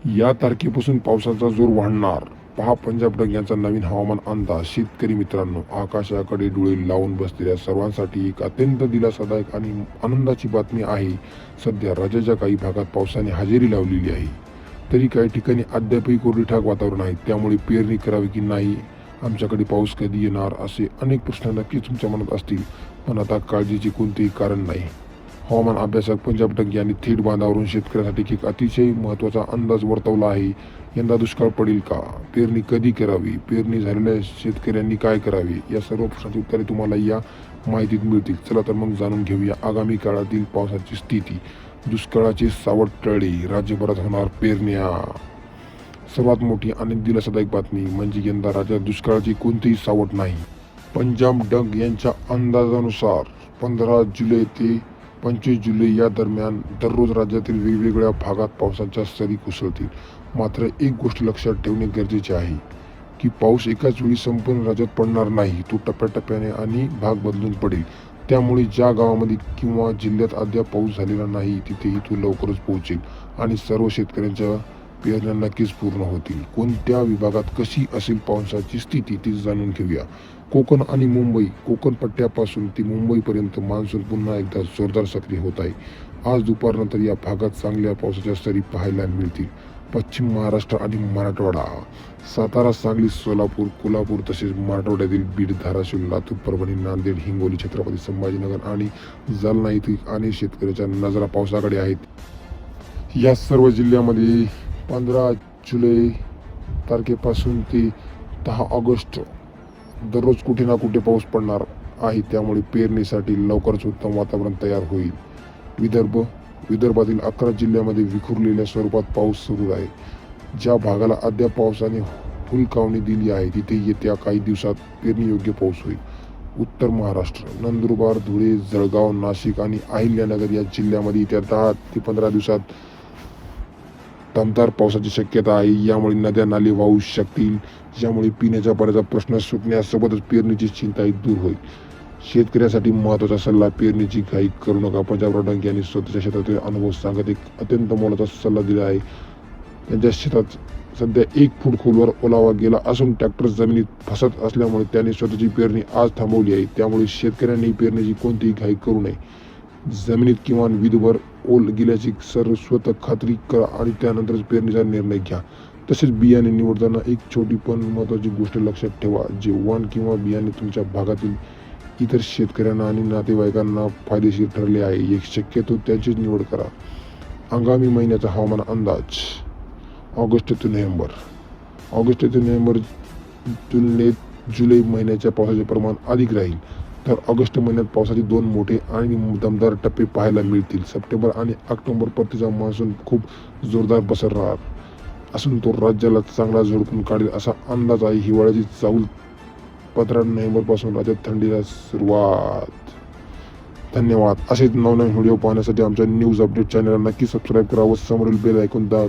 या तारखेपासून पावसाचा जोर वाढणार. पहा पंजाब डंग यांचा नवीन हवामान अंदाज. शेतकरी मित्रांनो, आकाशाकडे डोळे लावून बसलेल्या सर्वांसाठी एक अत्यंत दिलासादायक आणि आनंदाची बातमी आहे. सध्या राज्याच्या काही भागात पावसाने हजेरी लावलेली आहे, तरी काही ठिकाणी अद्यापही कोरडीठाक वातावरण आहे. त्यामुळे पेरणी करावी की नाही, आमच्याकडे पाऊस कधी येणार, असे अनेक प्रश्न नक्कीच तुमच्या मनात असतील. पण आता काळजीचे कोणतेही कारण नाही. हवामान अभ्यासक पंजाब डंग यांनी थेट बांधावरून शेतकऱ्यांसाठी एक अतिशय महत्त्वाचा अंदाज वर्तवला आहे. यंदा दुष्काळ पडेल का? पेरणी कधी करावी? पेरणी झालेल्या शेतकऱ्यांनी काय करावे? या सर्व प्रश्नांची उत्तरे तुम्हाला या माहितीत मिळतील. चला तर मग जाणून घेऊया आगामी काळातील पावसाची स्थिती. दुष्काळाचे सावट टळले, राज्यभरात होणार पेरण्या. सर्वात मोठी आणि दिलासादायक बातमी म्हणजे यंदा राज्यात दुष्काळाची कोणतीही सावट नाही. पंजाब डंग यांच्या अंदाजानुसार 15 जुलै ते 25 जुलै या दरम्यान दररोज राज्यातील वेगवेगळ्या भागात पावसाच्या सरी कोसळतील. मात्र एक गोष्ट लक्षात ठेवणे गरजेचे आहे की पाऊस एकाच वेळी संपूर्ण राज्यात पडणार नाही. तो टप्प्याटप्प्याने आणि भाग बदलून पडेल. त्यामुळे ज्या गावामध्ये किंवा जिल्ह्यात अद्याप पाऊस झालेला नाही, तिथेही तो लवकरच पोहोचेल आणि सर्व शेतकऱ्यांच्या पेरण्या नक्कीच पूर्ण होतील. कोणत्या विभागात कशी असेल पावसाची स्थिती ती जाणून घेऊया. कोकण आणि मुंबई. कोकण पट्ट्यापासून ते मुंबईपर्यंत मान्सून पुन्हा एकदा जोरदार सक्रिय होत आहे. आज दुपारनंतर या भागात चांगल्या पावसाच्या सरी पाहायला मिळतील. पश्चिम महाराष्ट्र आणि मराठवाडा. सातारा, सांगली, सोलापूर, कोल्हापूर तसेच मराठवाड्यातील बीड, धाराशिव, लातूर, परभणी, नांदेड, हिंगोली, छत्रपती संभाजीनगर आणि जालना येथील अनेक शेतकऱ्यांच्या नजरा पावसाकडे आहेत. या सर्व जिल्ह्यामध्ये 15 जुलै तारखेपासून ते 10 ऑगस्ट दररोज कुठे ना कुठे पाऊस पडणार आहे. त्यामुळे पेरणीसाठी लवकरच उत्तम वातावरण तयार होईल. विदर्भातील 11 जिल्ह्यामध्ये विखुरलेल्या स्वरूपात पाऊस सुरू आहे. ज्या भागाला अद्याप पावसाने हुलकावणी दिली आहे, तिथे येत्या काही दिवसात पेरणीयोग्य पाऊस होईल. उत्तर महाराष्ट्र. नंदुरबार, धुळे, जळगाव, नाशिक आणि अहिल्यानगर या जिल्ह्यामध्ये येत्या 10 ते 15 दिवसात दमदार पावसाची शक्यता आहे. यामुळे नद्या नाले वाहू शकतील, ज्यामुळे पिण्याच्या पाण्याचा प्रश्न सुटण्यासोबतच पेरणीची चिंताही दूर होईल. शेतकऱ्यासाठी महत्त्वाचा सल्ला. पेरणीची घाई करू नका. पंजाब डंग यांनी स्वतःच्या शेतातील अनुभव सांगत एक अत्यंत मोलाचा सल्ला दिला आहे. त्यांच्या शेतात सध्या 1 फूट खोलवर ओलावा गेला असून ट्रॅक्टर जमिनीत फसत असल्यामुळे त्यांनी स्वतःची पेरणी आज थांबवली आहे. त्यामुळे शेतकऱ्यांनी पेरणीची कोणतीही घाई करू नये. जमिनीत किमान विधभर ओल गेल्याची सर्वस्वतः खात्री करा आणि त्यानंतरच पेरणीचा निर्णय घ्या. तसेच बियाणे निवडताना एक छोटी पण महत्त्वाची गोष्ट लक्षात ठेवा. जे वाण किंवा बियाणे तुमच्या भागातील इतर शेतकऱ्यांना आणि नातेवाईकांना फायदेशीर ठरले आहे, एक शक्यतो त्याचीच निवड करा. आगामी महिन्याचा हवामान अंदाज. ऑगस्ट ते नोव्हेंबर तुलनेत जुलै महिन्याच्या पावसाचे प्रमाण अधिक राहील. तर ऑगस्ट महिन्यात पावसाचे 2 मोठे आणि दमदार टप्पे पाहायला मिळतील. सप्टेंबर आणि ऑक्टोबर परतीचा मान्सून खूप जोरदार पसरणार असून तो राज्याला चांगला झोडपून काढेल असा अंदाज आहे. हिवाळ्याची चाहूल 15 नोव्हेंबरपासून राज्यात थंडीला सुरुवात. धन्यवाद. असेच नवनवीन व्हिडिओ पाहण्यासाठी आमच्या न्यूज अपडेट चॅनलला नक्की सबस्क्राईब करा व समोरील बेल ऐकून दाबा.